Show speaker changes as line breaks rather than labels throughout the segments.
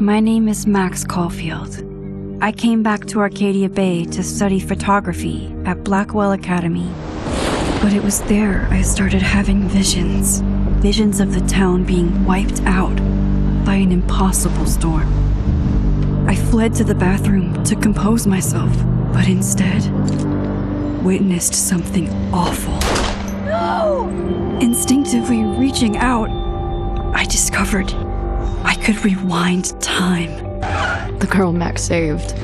My name is Max Caulfield. I came back to Arcadia Bay to study photography at Blackwell Academy. But it was there I started having visions. Visions of the town being wiped out by an impossible storm. I fled to the bathroom to compose myself, but instead witnessed something awful. No! Instinctively reaching out, I discovered I could rewind time.
The girl Max saved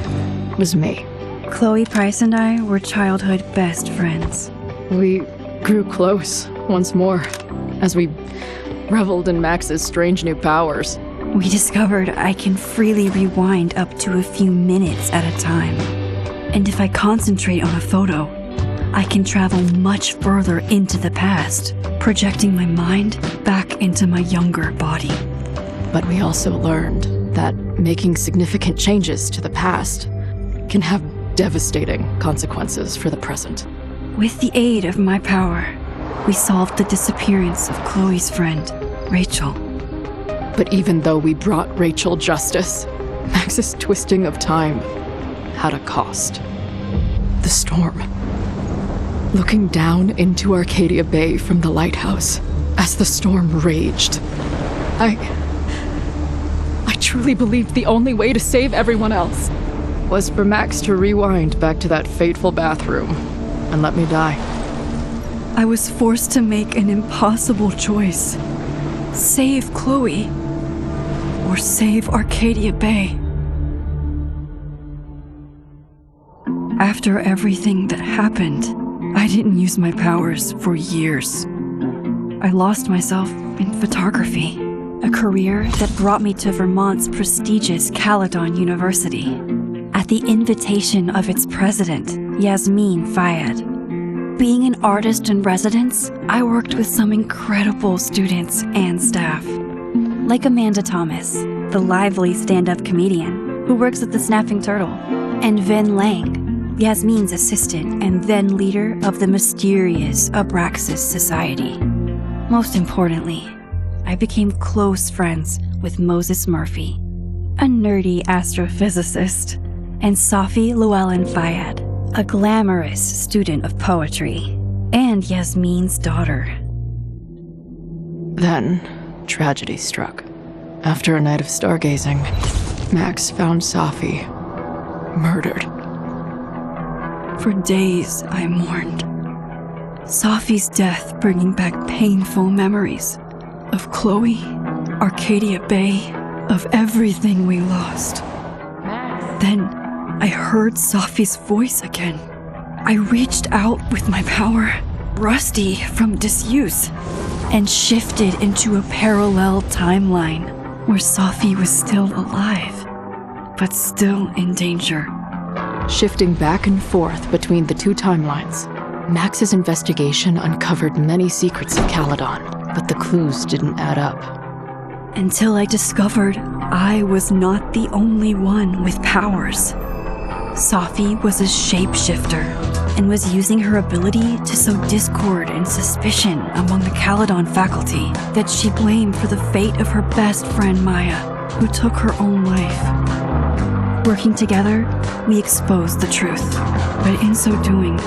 was me.
Chloe Price and I were childhood best friends.
We grew close once more as we reveled in Max's strange new powers.
We discovered I can freely rewind up to a few minutes at a time. And if I concentrate on a photo, I can travel much further into the past, projecting my mind back into my younger body.
But we also learned that making significant changes to the past can have devastating consequences for the present.
With the aid of my power, we solved the disappearance of Chloe's friend, Rachel.
But even though we brought Rachel justice, Max's twisting of time had a cost. The storm. Looking down into Arcadia Bay from the lighthouse as the storm raged, I truly believed the only way to save everyone else was for Max to rewind back to that fateful bathroom and let me die.
I was forced to make an impossible choice. Save Chloe, or save Arcadia Bay. After everything that happened, I didn't use my powers for years. I lost myself in photography, a career that brought me to Vermont's prestigious Caledon University, at the invitation of its president, Yasmin Fayed. Being an artist in residence, I worked with some incredible students and staff, like Amanda Thomas, the lively stand-up comedian who works at the Snapping Turtle, and Vin Lang, Yasmin's assistant and then leader of the mysterious Abraxas Society. Most importantly, I became close friends with Moses Murphy, a nerdy astrophysicist, and Safi Llewellyn Fayed, a glamorous student of poetry, and Yasmin's daughter.
Then, tragedy struck. After a night of stargazing, Max found Safi murdered.
For days, I mourned. Safi's death bringing back painful memories of Chloe, Arcadia Bay, of everything we lost. Then I heard Safi's voice again. I reached out with my power, rusty from disuse, and shifted into a parallel timeline where Safi was still alive, but still in danger.
Shifting back and forth between the two timelines, Max's investigation uncovered many secrets of Caledon, but the clues didn't add up.
Until I discovered I was not the only one with powers. Safi was a shapeshifter and was using her ability to sow discord and suspicion among the Caledon faculty that she blamed for the fate of her best friend Maya, who took her own life. Working together, we exposed the truth, but in so doing,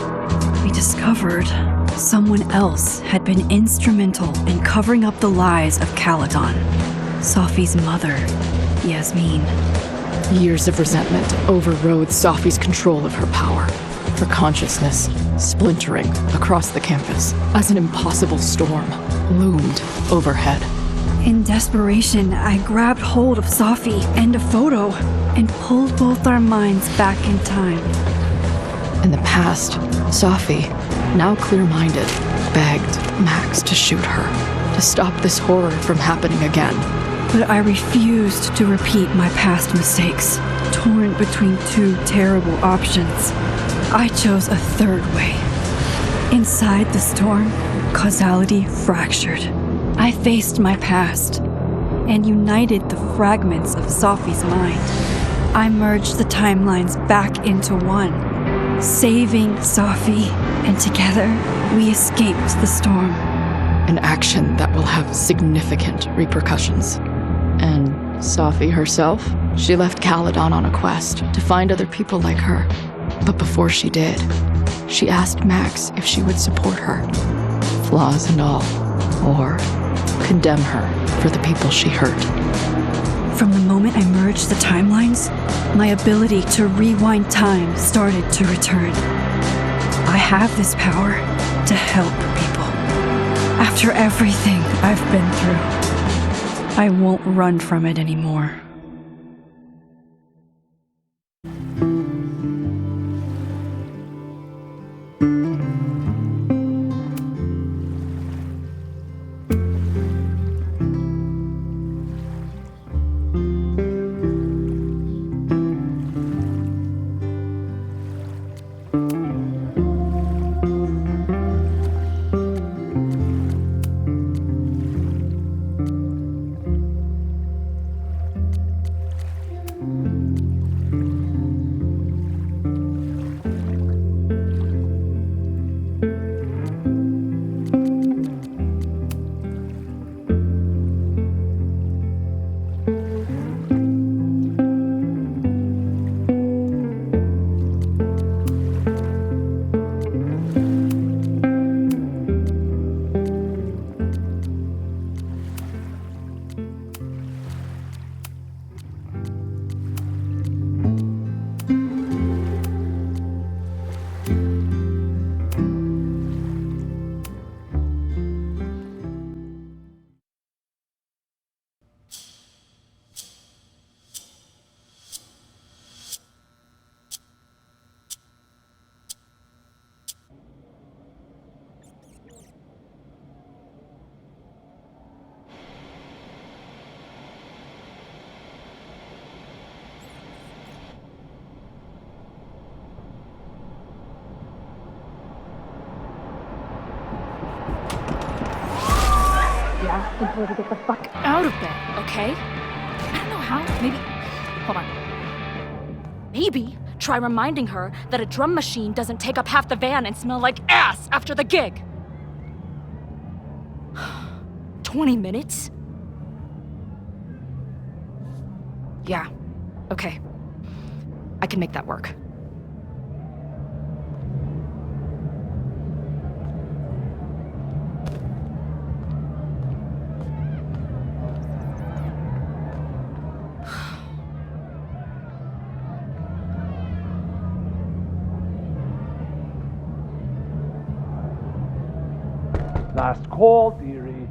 we discovered someone else had been instrumental in covering up the lies of Caledon. Safi's mother, Yasmin.
Years of resentment overrode Safi's control of her power, her consciousness splintering across the campus as an impossible storm loomed overhead.
In desperation, I grabbed hold of Safi and a photo and pulled both our minds back in time.
In the past, Safi, now clear-minded, begged Max to shoot her, to stop this horror from happening again.
But I refused to repeat my past mistakes, torn between two terrible options. I chose a third way. Inside the storm, causality fractured. I faced my past and united the fragments of Safi's mind. I merged the timelines back into one, saving Safi, and together we escaped the storm.
An action that will have significant repercussions. And Sophie herself, she left Caledon on a quest to find other people like her. But before she did, she asked Max if she would support her, flaws and all, or condemn her for the people she hurt.
From the moment I merged the timelines, my ability to rewind time started to return. I have this power to help people. After everything I've been through, I won't run from it anymore.
Until we get the fuck out of bed, okay? I don't know how. Maybe. Hold on. Maybe try reminding her that a drum machine doesn't take up half the van and smell like ass after the gig. 20 minutes? Yeah. Okay. I can make that work.
Last call, dearie.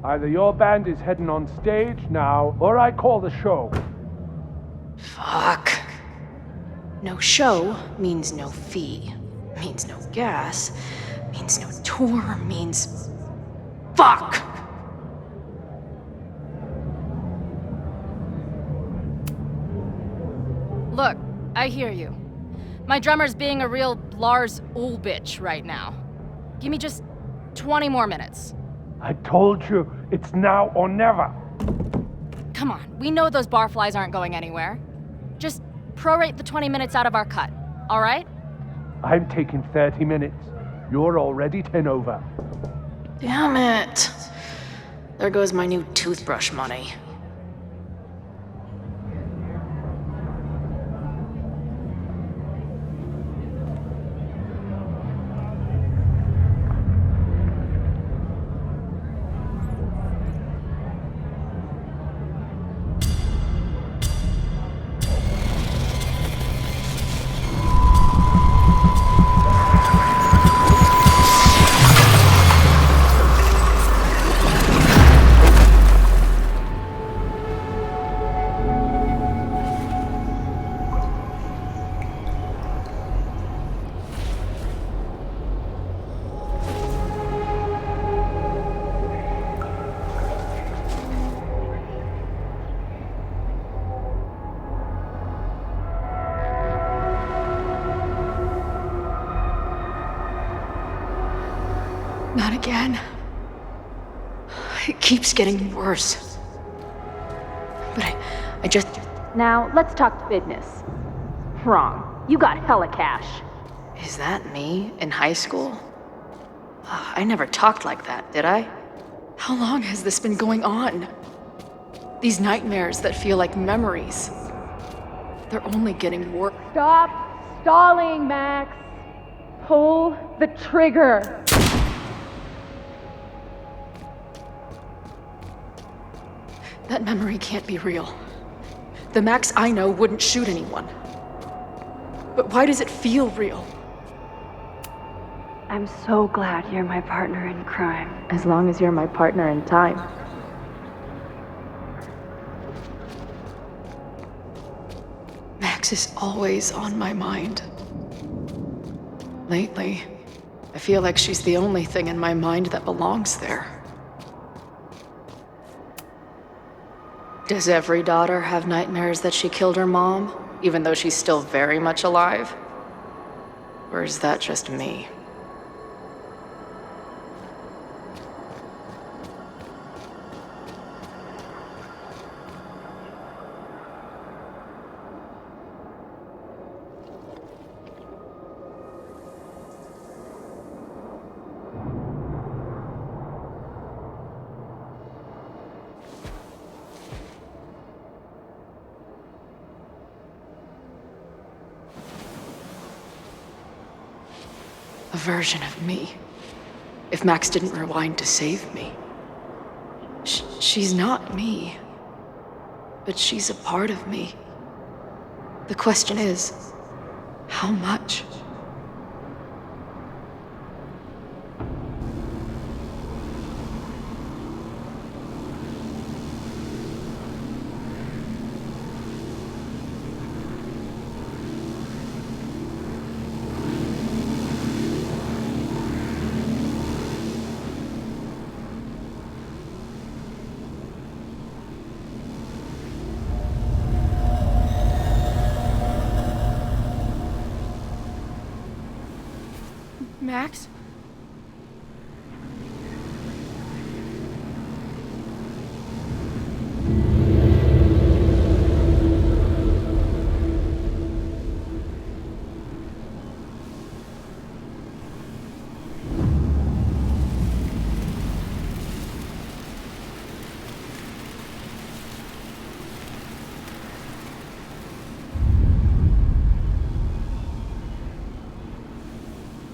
Either your band is heading on stage now, or I call the show.
Fuck. No show means no fee, means no gas, means no tour, means... Fuck!
Look, I hear you. My drummer's being a real Lars Ulbich right now. Give me just 20 more minutes.
I told you, it's now or never.
Come on, we know those barflies aren't going anywhere. Just prorate the 20 minutes out of our cut, all right?
I'm taking 30 minutes. You're already 10 over.
Damn it. There goes my new toothbrush money. Not again. It keeps getting worse. But I just...
Now, let's talk business. Wrong. You got hella cash.
Is that me in high school? I never talked like that, did I? How long has this been going on?
These nightmares that feel like memories. They're only getting worse.
Stop stalling, Max. Pull the trigger.
That memory can't be real. The Max I know wouldn't shoot anyone. But why does it feel real?
I'm so glad you're my partner in crime.
As long as you're my partner in time. Max is always on my mind. Lately, I feel like she's the only thing in my mind that belongs there. Does every daughter have nightmares that she killed her mom, even though she's still very much alive? Or is that just me? A version of me. If Max didn't rewind to save me. She's not me. But she's a part of me. The question is, how much?
Max?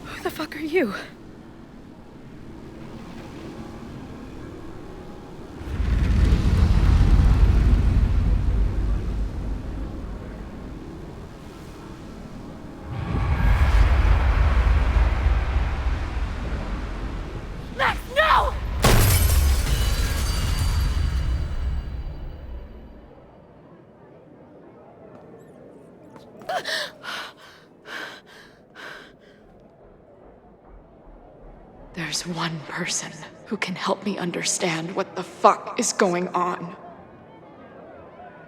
Who the fuck are you? Max, no!
There's one person who can help me understand what the fuck is going on.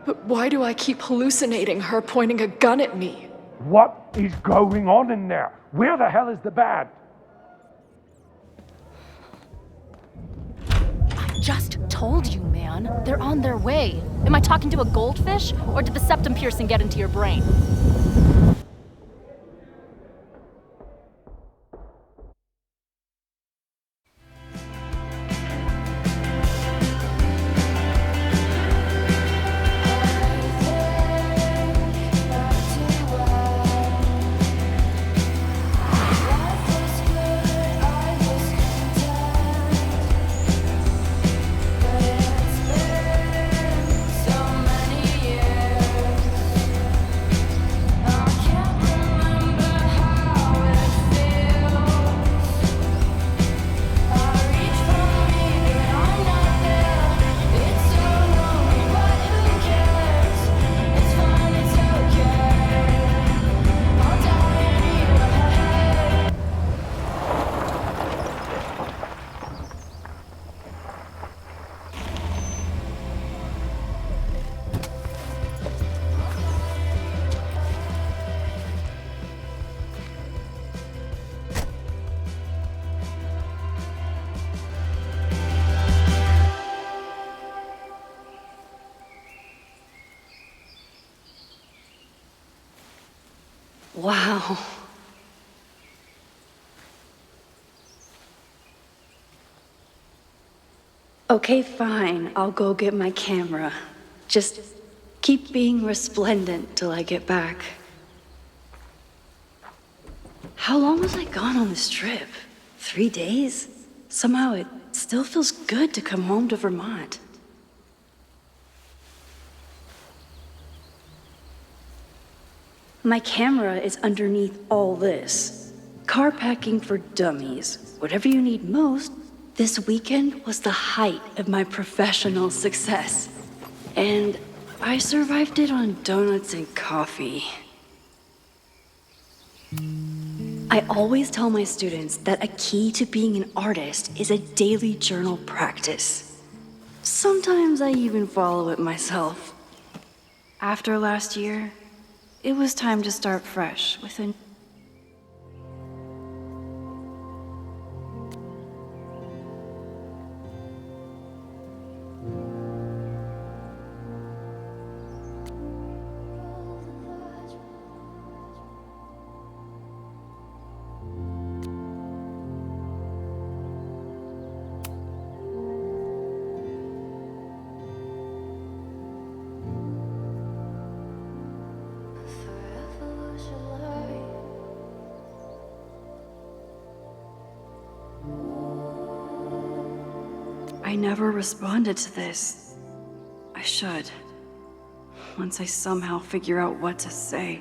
But why do I keep hallucinating her pointing a gun at me?
What is going on in there? Where the hell is the band?
I just told you, man. They're on their way. Am I talking to a goldfish, or did the septum piercing get into your brain?
Wow. Okay, fine. I'll go get my camera. Just keep being resplendent till I get back. How long was I gone on this trip? 3 days? Somehow it still feels good to come home to Vermont. My camera is underneath all this. Car packing for dummies. Whatever you need most. This weekend was the height of my professional success. And I survived it on donuts and coffee. I always tell my students that a key to being an artist is a daily journal practice. Sometimes I even follow it myself. After last year, it was time to start fresh with a I never responded to this. I should. Once I somehow figure out what to say.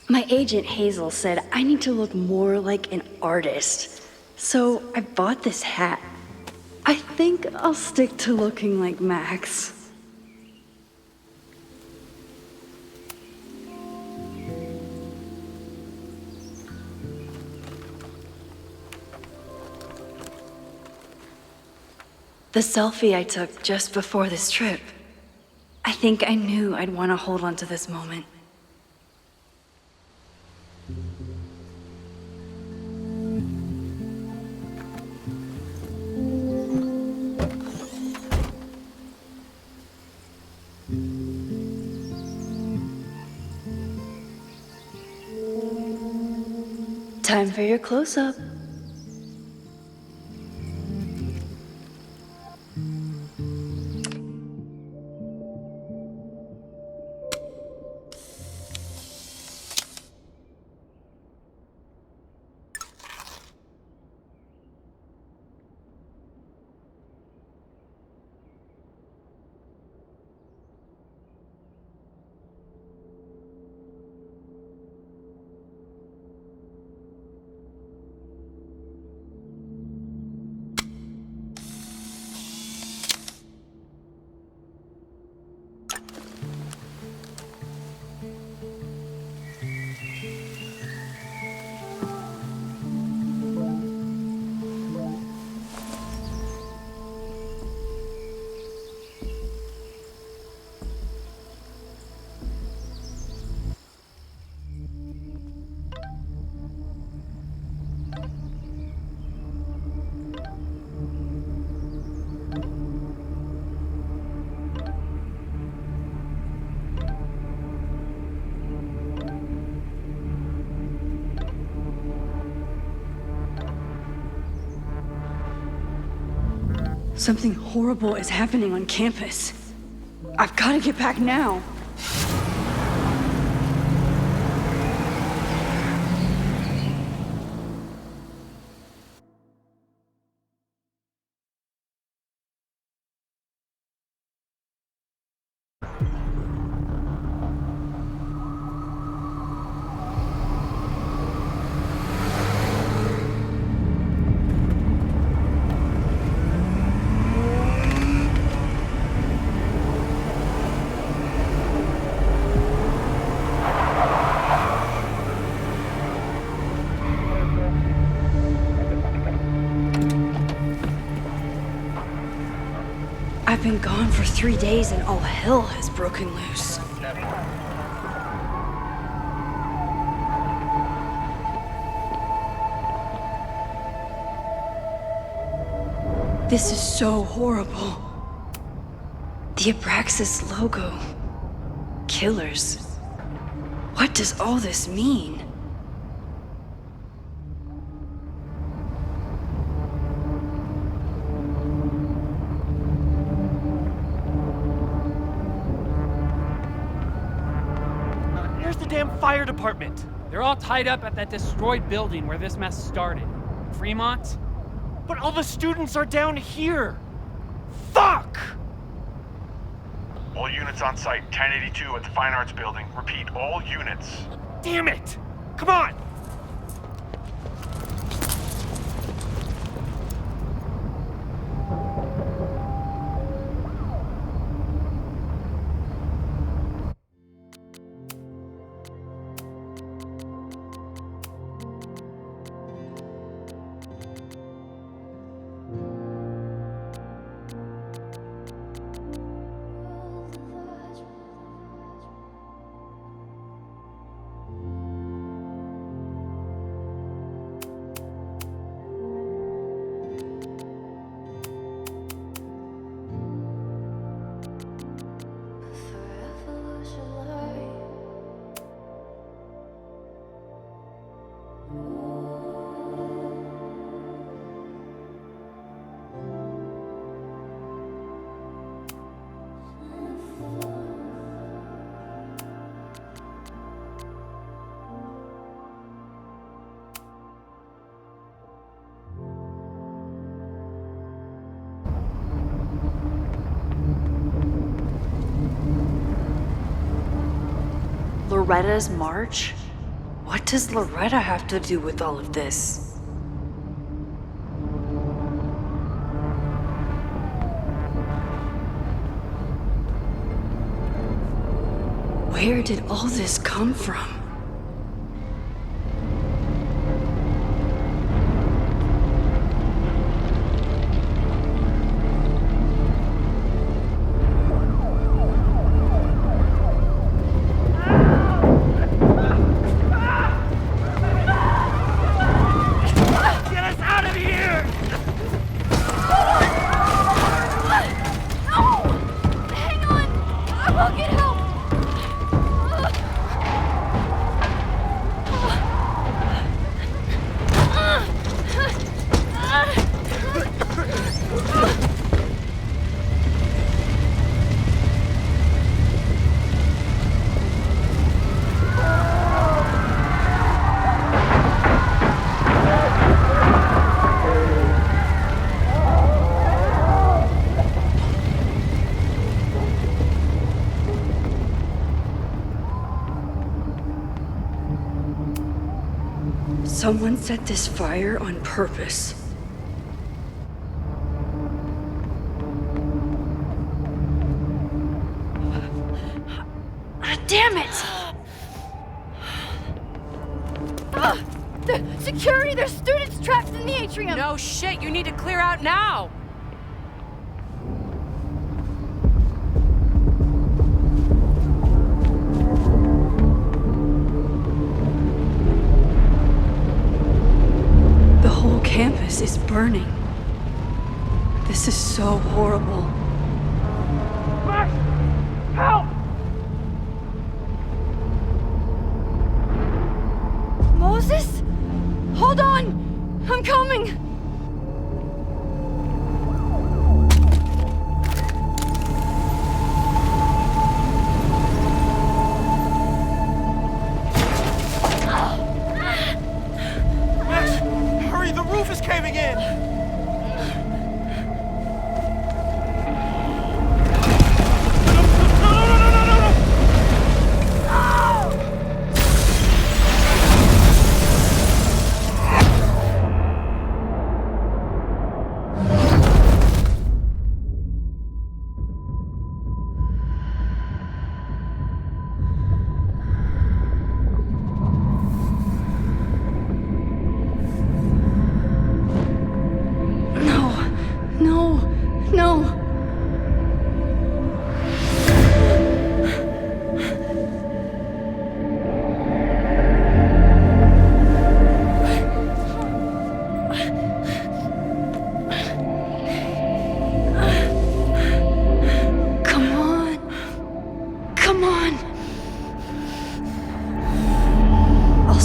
My agent Hazel said I need to look more like an artist. So I bought this hat. I think I'll stick to looking like Max. The selfie I took just before this trip. I think I knew I'd want to hold on to this moment. Time for your close-up. Something horrible is happening on campus. I've got to get back now. I've been gone for 3 days and all hell has broken loose. This is so horrible. The Abraxas logo. Killers. What does all this mean?
Where's the damn fire department? They're all tied up at that destroyed building where this mess started. Fremont? But all the students are down here! Fuck!
All units on site, 1082 at the Fine Arts Building. Repeat, all units.
Damn it! Come on!
Loretta's march? What does Loretta have to do with all of this? Where did all this come from? Someone set this fire on purpose. Damn it!
The security, there's students trapped in the atrium!
No shit, you need to clear out now!
The whole campus is burning. This is so horrible.
Max! Help!
Moses? Hold on! I'm coming!
Max, hurry, the roof is caving in!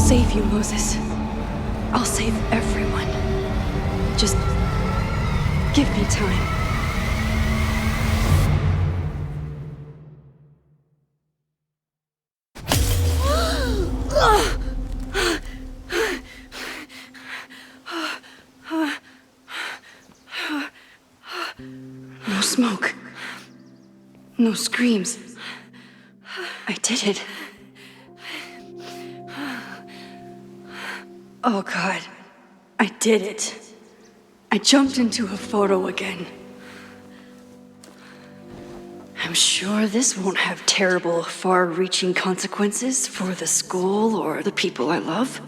save you, Moses. I'll save everyone. Just give me time. No smoke. No screams. I did it. Oh God, I did it. I jumped into a photo again. I'm sure this won't have terrible, far-reaching consequences for the school or the people I love.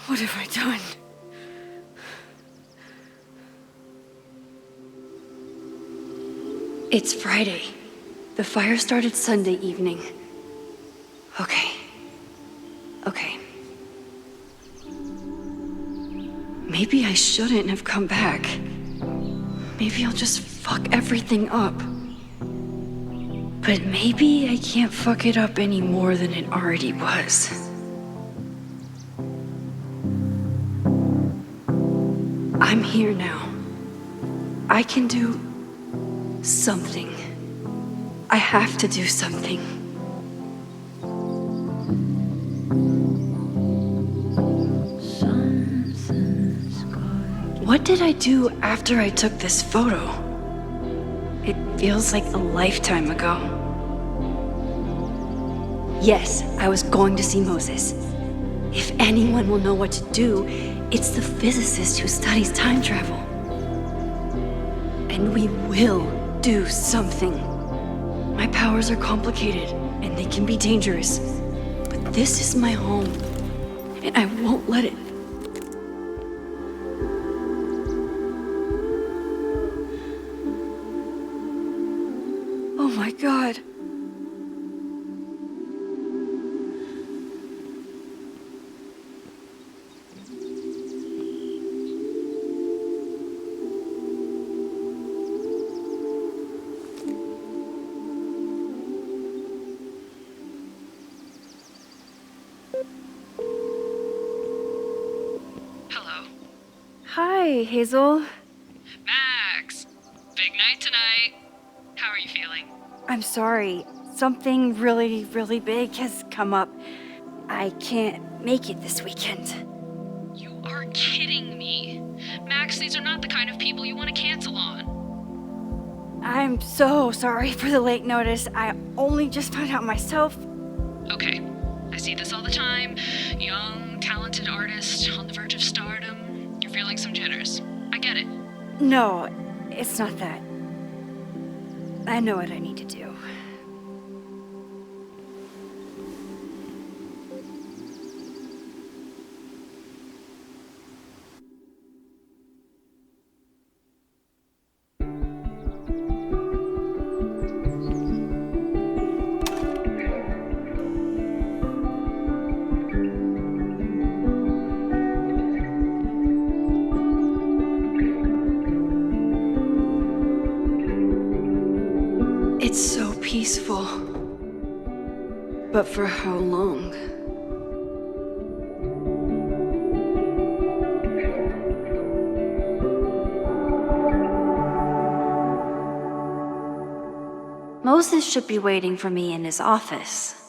What have I done? It's Friday. The fire started Sunday evening. Okay. Maybe I shouldn't have come back. Maybe I'll just fuck everything up. But maybe I can't fuck it up any more than it already was. I'm here now. I can do something. I have to do something. What did I do after I took this photo? It feels like a lifetime ago. Yes, I was going to see Moses. If anyone will know what to do, it's the physicist who studies time travel. And we will do something. My powers are complicated, and they can be dangerous. But this is my home, and I won't let it. Oh my God.
Hello.
Hi, Hazel.
Max! Big night tonight. How are you feeling?
I'm sorry. Something really, really big has come up. I can't make it this weekend.
You are kidding me. Max, these are not the kind of people you want to cancel on.
I'm so sorry for the late notice. I only just found out myself.
Okay, I see this all the time. Young, talented artist on the verge of stardom. You're feeling some jitters. I get it.
No, it's not that. I know what I need to do. It's so peaceful. But for how long? Moses should be waiting for me in his office.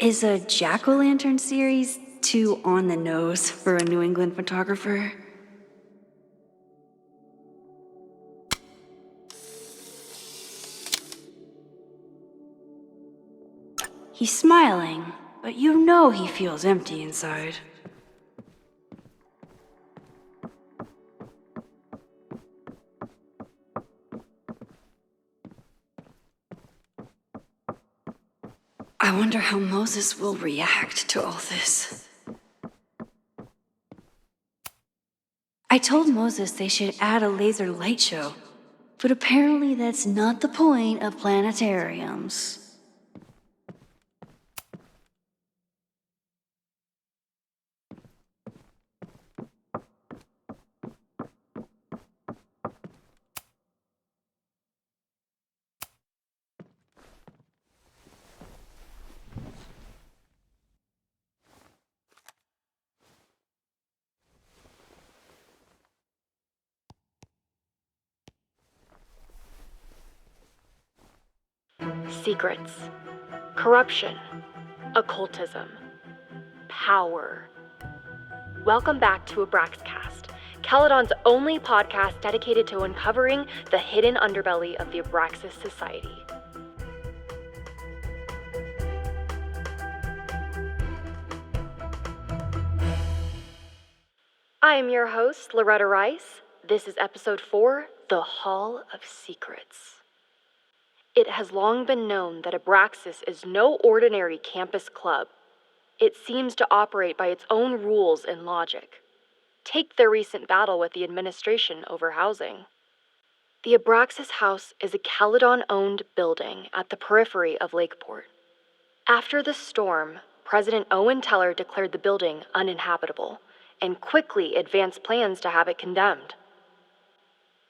Is a jack-o'-lantern series too on the nose for a New England photographer? He's smiling, but you know he feels empty inside. I wonder how Moses will react to all this. I told Moses they should add a laser light show, but apparently that's not the point of planetariums.
Secrets, corruption, occultism, power. Welcome back to Abraxcast, Caledon's only podcast dedicated to uncovering the hidden underbelly of the Abraxas Society. I am your host, Loretta Rice. This is episode 4, The Hall of Secrets. It has long been known that Abraxas is no ordinary campus club. It seems to operate by its own rules and logic. Take their recent battle with the administration over housing. The Abraxas House is a Caledon-owned building at the periphery of Lakeport. After the storm, President Owen Teller declared the building uninhabitable and quickly advanced plans to have it condemned.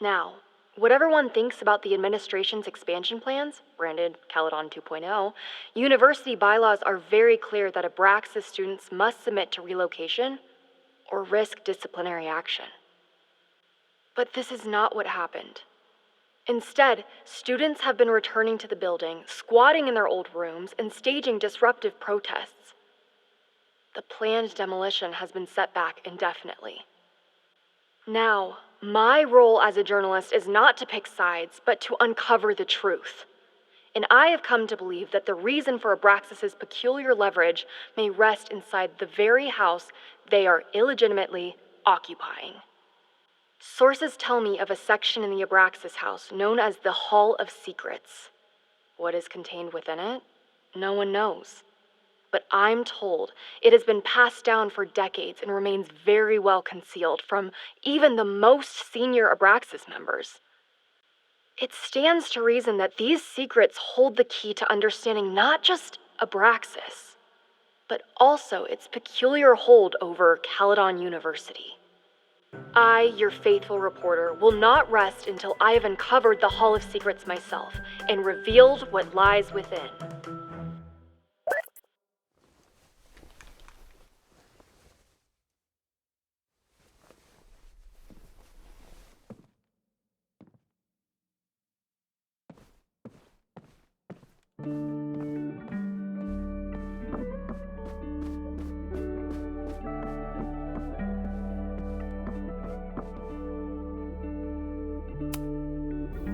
Now, whatever one thinks about the administration's expansion plans, branded Caledon 2.0, university bylaws are very clear that Abraxas students must submit to relocation or risk disciplinary action. But this is not what happened. Instead, students have been returning to the building, squatting in their old rooms, and staging disruptive protests. The planned demolition has been set back indefinitely. Now, my role as a journalist is not to pick sides, but to uncover the truth. And I have come to believe that the reason for Abraxas's peculiar leverage may rest inside the very house they are illegitimately occupying. Sources tell me of a section in the Abraxas house known as the Hall of Secrets. What is contained within it? No one knows. But I'm told it has been passed down for decades and remains very well concealed from even the most senior Abraxas members. It stands to reason that these secrets hold the key to understanding not just Abraxas, but also its peculiar hold over Caledon University. I, your faithful reporter, will not rest until I have uncovered the Hall of Secrets myself and revealed what lies within.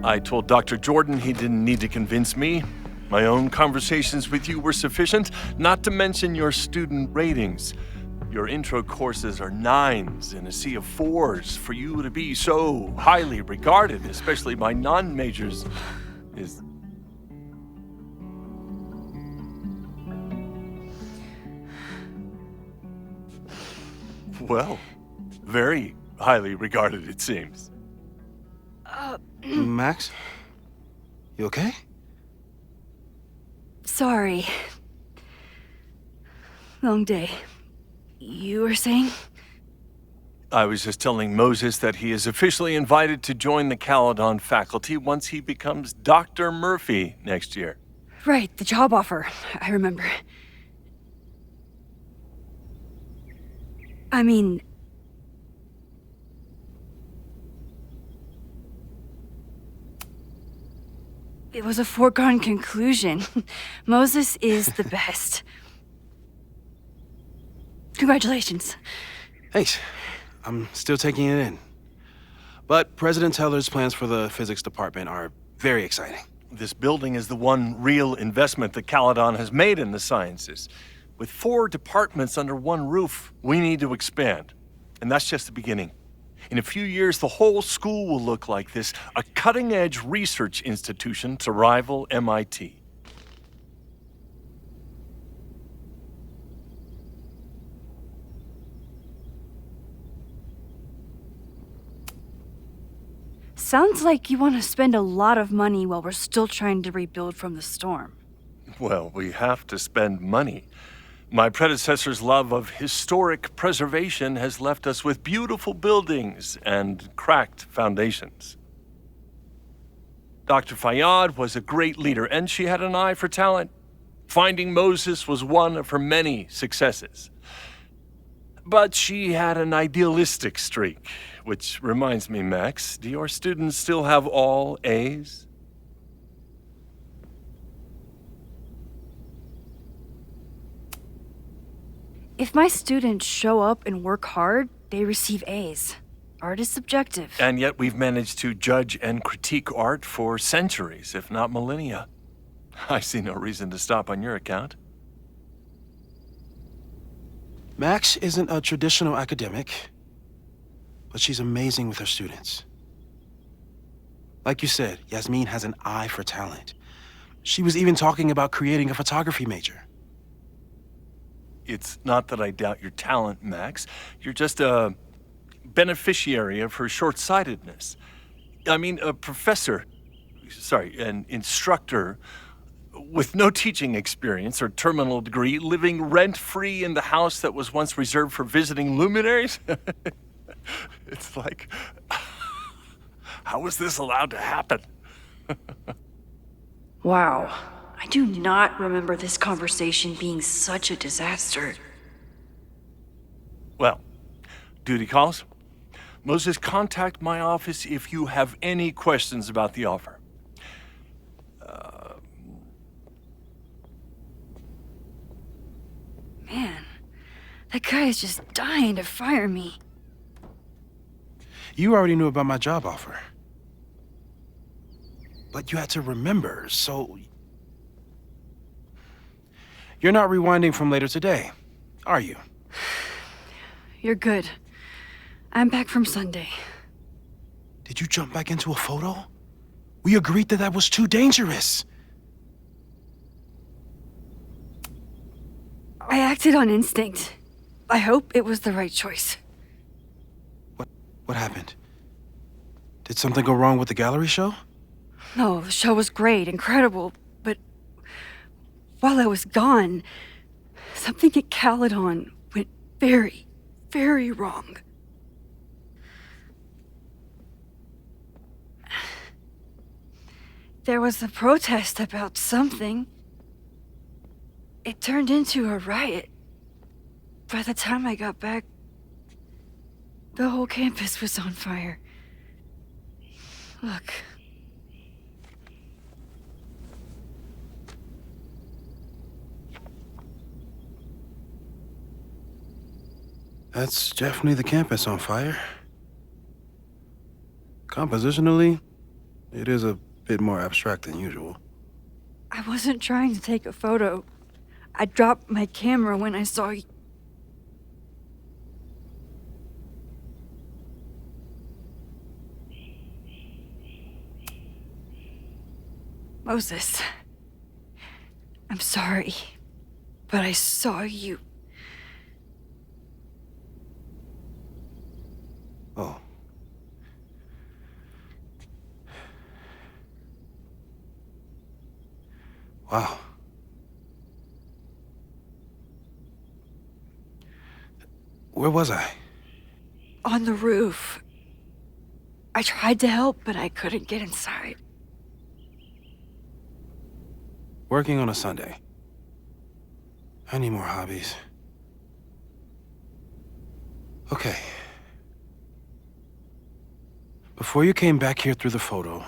I told Dr. Jordan he didn't need to convince me. My own conversations with you were sufficient, not to mention your student ratings. Your intro courses are 9s in a sea of 4s. For you to be so highly regarded, especially by non-majors, is... well, very highly regarded, it seems.
Max? You okay?
Sorry. Long day. You were saying?
I was just telling Moses that he is officially invited to join the Caledon faculty once he becomes Dr. Murphy next year.
Right, the job offer. I remember. I mean... it was a foregone conclusion. Moses is the best. Congratulations.
Thanks. I'm still taking it in. But President Teller's plans for the physics department are very exciting.
This building is the one real investment that Caledon has made in the sciences. With 4 departments under one roof, we need to expand. And that's just the beginning. In a few years, the whole school will look like this, a cutting-edge research institution to rival MIT.
Sounds like you want to spend a lot of money while we're still trying to rebuild from the storm.
Well, we have to spend money. My predecessor's love of historic preservation has left us with beautiful buildings and cracked foundations. Dr. Fayyad was a great leader, and she had an eye for talent. Finding Moses was one of her many successes. But she had an idealistic streak, which reminds me, Max, do your students still have all A's?
If my students show up and work hard, they receive A's. Art is subjective.
And yet we've managed to judge and critique art for centuries, if not millennia. I see no reason to stop on your account.
Max isn't a traditional academic, but she's amazing with her students. Like you said, Yasmin has an eye for talent. She was even talking about creating a photography major.
It's not that I doubt your talent, Max. You're just a beneficiary of her short-sightedness. I mean, an instructor with no teaching experience or terminal degree, living rent-free in the house that was once reserved for visiting luminaries? It's like, how was this allowed to happen?
Wow. I do not remember this conversation being such a disaster.
Well, duty calls. Moses, contact my office if you have any questions about the offer.
Man, that guy is just dying to fire me.
You already knew about my job offer. But you had to remember, so... You're not rewinding from later today, are you?
You're good. I'm back from Sunday.
Did you jump back into a photo? We agreed that that was too dangerous.
I acted on instinct. I hope it was the right choice.
What happened? Did something go wrong with the gallery show?
No, the show was great, incredible, but while I was gone, something at Caledon went very, very wrong. There was a protest about something. It turned into a riot. By the time I got back, the whole campus was on fire. Look.
That's definitely the campus on fire. Compositionally, it is a bit more abstract than usual.
I wasn't trying to take a photo. I dropped my camera when I saw you. Moses, I'm sorry, but I saw you.
Oh. Wow. Where was I?
On the roof. I tried to help, but I couldn't get inside.
Working on a Sunday. I need more hobbies. Okay. Before you came back here through the photo,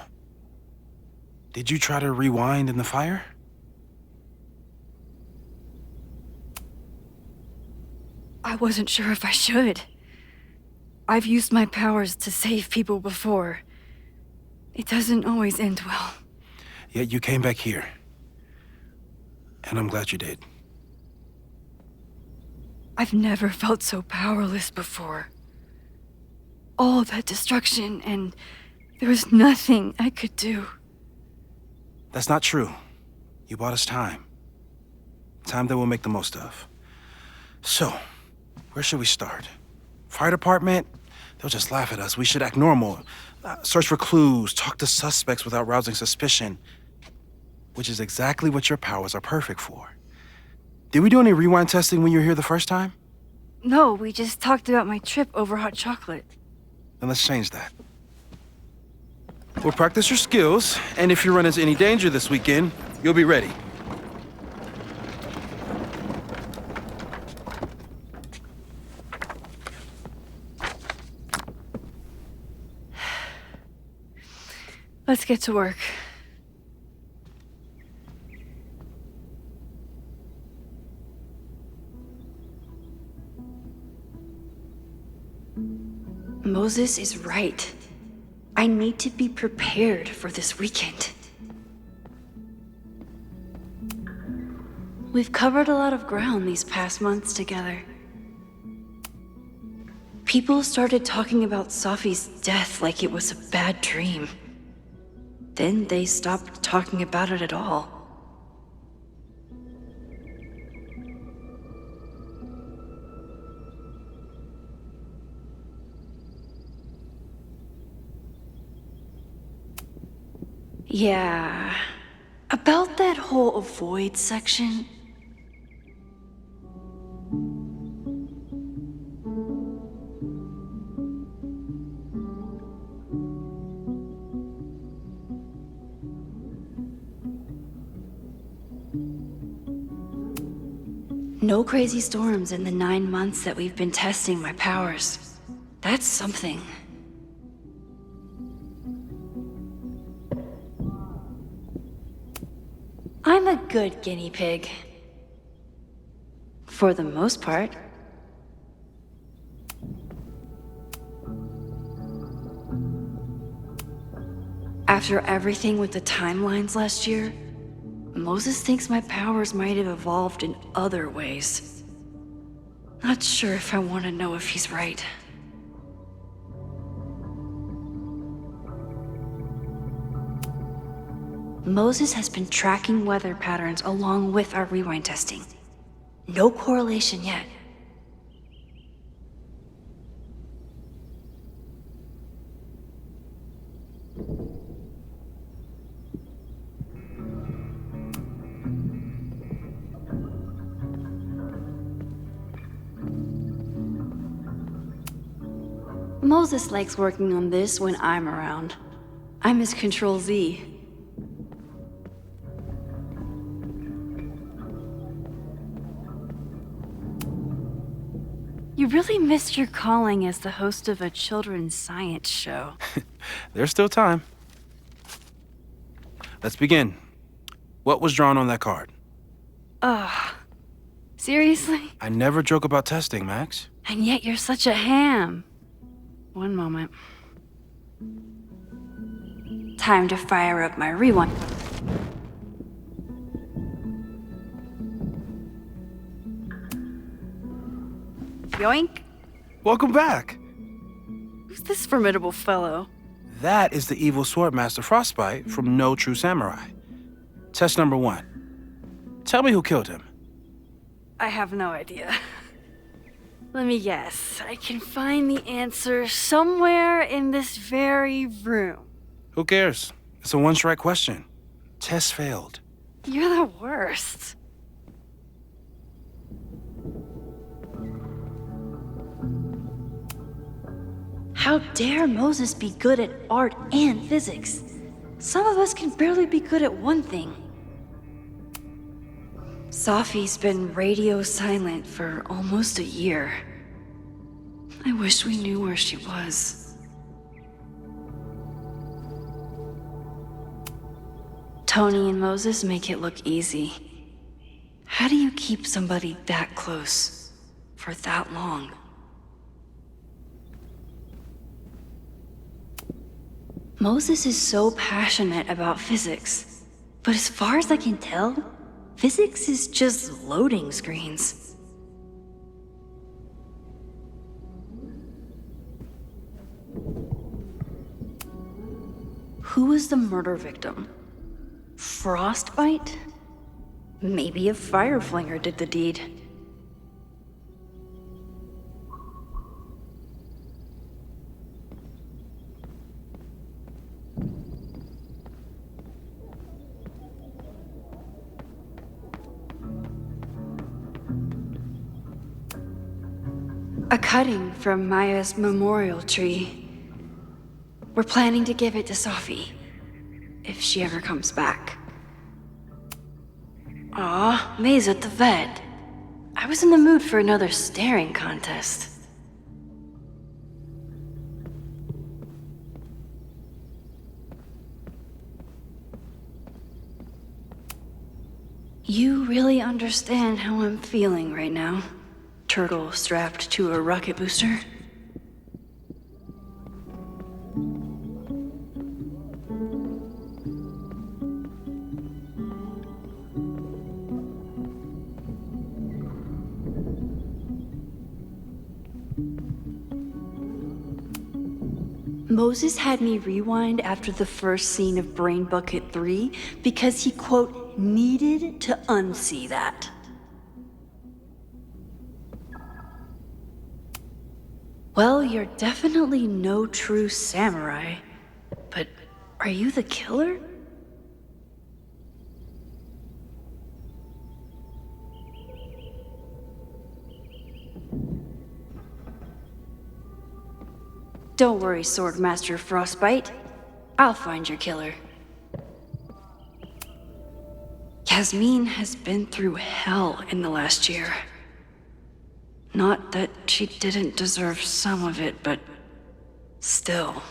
did you try to rewind in the fire?
I wasn't sure if I should. I've used my powers to save people before. It doesn't always end well.
Yet you came back here. And I'm glad you did.
I've never felt so powerless before. All that destruction, and there was nothing I could do.
That's not true. You bought us time. Time that we'll make the most of. So, where should we start? Fire department? They'll just laugh at us. We should act normal. Search for clues, talk to suspects without rousing suspicion. Which is exactly what your powers are perfect for. Did we do any rewind testing when you were here the first time?
No, we just talked about my trip over hot chocolate.
Then let's change that. We'll practice your skills, and if you run into any danger this weekend, you'll be ready.
Let's get to work.
Moses is right. I need to be prepared for this weekend. We've covered a lot of ground these past months together. People started talking about Safi's death like it was a bad dream. Then they stopped talking about it at all. Yeah, about that whole avoid section. No crazy storms in the 9 months that we've been testing my powers. That's something. I'm a good guinea pig. For the most part. After everything with the timelines last year, Moses thinks my powers might have evolved in other ways. Not sure if I want to know if he's right. Moses has been tracking weather patterns along with our rewind testing. No correlation yet. Moses likes working on this when I'm around. I'm his Control Z. You really missed your calling as the host of a children's science show.
There's still time. Let's begin. What was drawn on that card?
Ugh. Seriously?
I never joke about testing, Max.
And yet you're such a ham. One moment. Time to fire up my rewind. Yoink.
Welcome back.
Who's this formidable fellow?
That is the evil Swordmaster Frostbite from No True Samurai. Test number 1. Tell me who killed him.
I have no idea. Let me guess. I can find the answer somewhere in this very room.
Who cares? It's a one-strike question. Test failed.
You're the worst.
How dare Moses be good at art and physics? Some of us can barely be good at one thing. Safi's been radio silent for almost a year. I wish we knew where she was. Tony and Moses make it look easy. How do you keep somebody that close
for that long. Moses is so passionate about physics, but as far as I can tell, physics is just loading screens. Who was the murder victim? Frostbite? Maybe a fire flinger did the deed. A cutting from Maya's memorial tree. We're planning to give it to Sophie, if she ever comes back. Aw, May's at the vet. I was in the mood for another staring contest. You really understand how I'm feeling right now? Turtle strapped to a rocket booster? Moses had me rewind after the first scene of Brain Bucket 3 because he, quote, needed to unsee that. Well, you're definitely no true samurai, but are you the killer? Don't worry, Swordmaster Frostbite. I'll find your killer. Yasmin has been through hell in the last year. Not that she didn't deserve some of it, but still.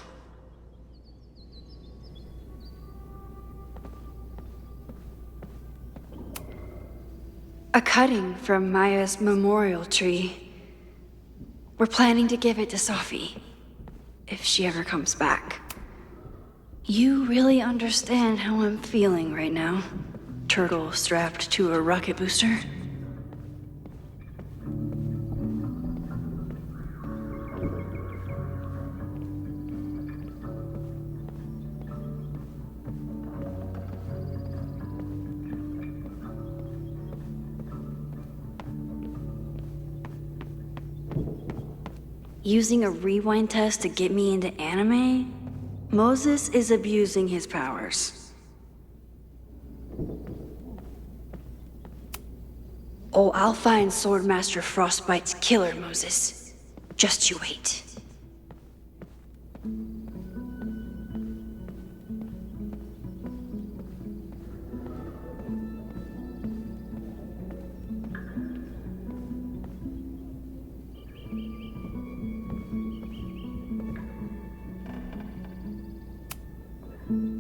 A cutting from Maya's memorial tree. We're planning to give it to Sophie, if she ever comes back. You really understand how I'm feeling right now? Turtle strapped to a rocket booster? Using a rewind test to get me into anime? Moses is abusing his powers. Oh, I'll find Swordmaster Frostbite's killer, Moses. Just you wait.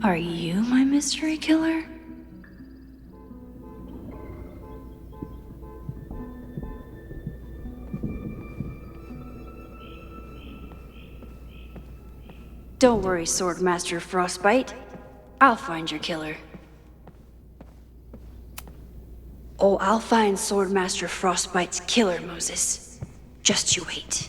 Are you my mystery killer? Don't worry, Swordmaster Frostbite. I'll find your killer. Oh, I'll find Swordmaster Frostbite's killer, Moses. Just you wait.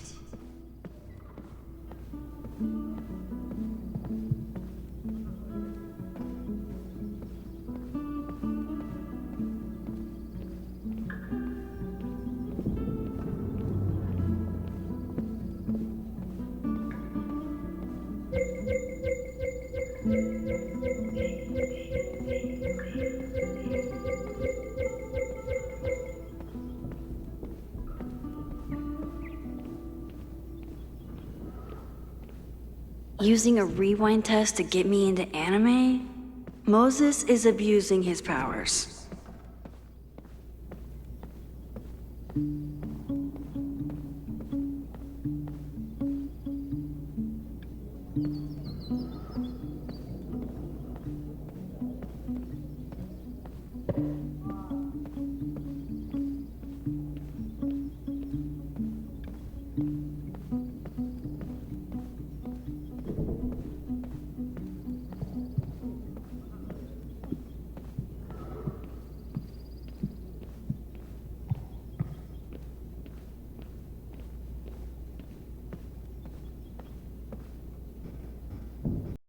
Using a rewind test to get me into anime? Moses is abusing his powers.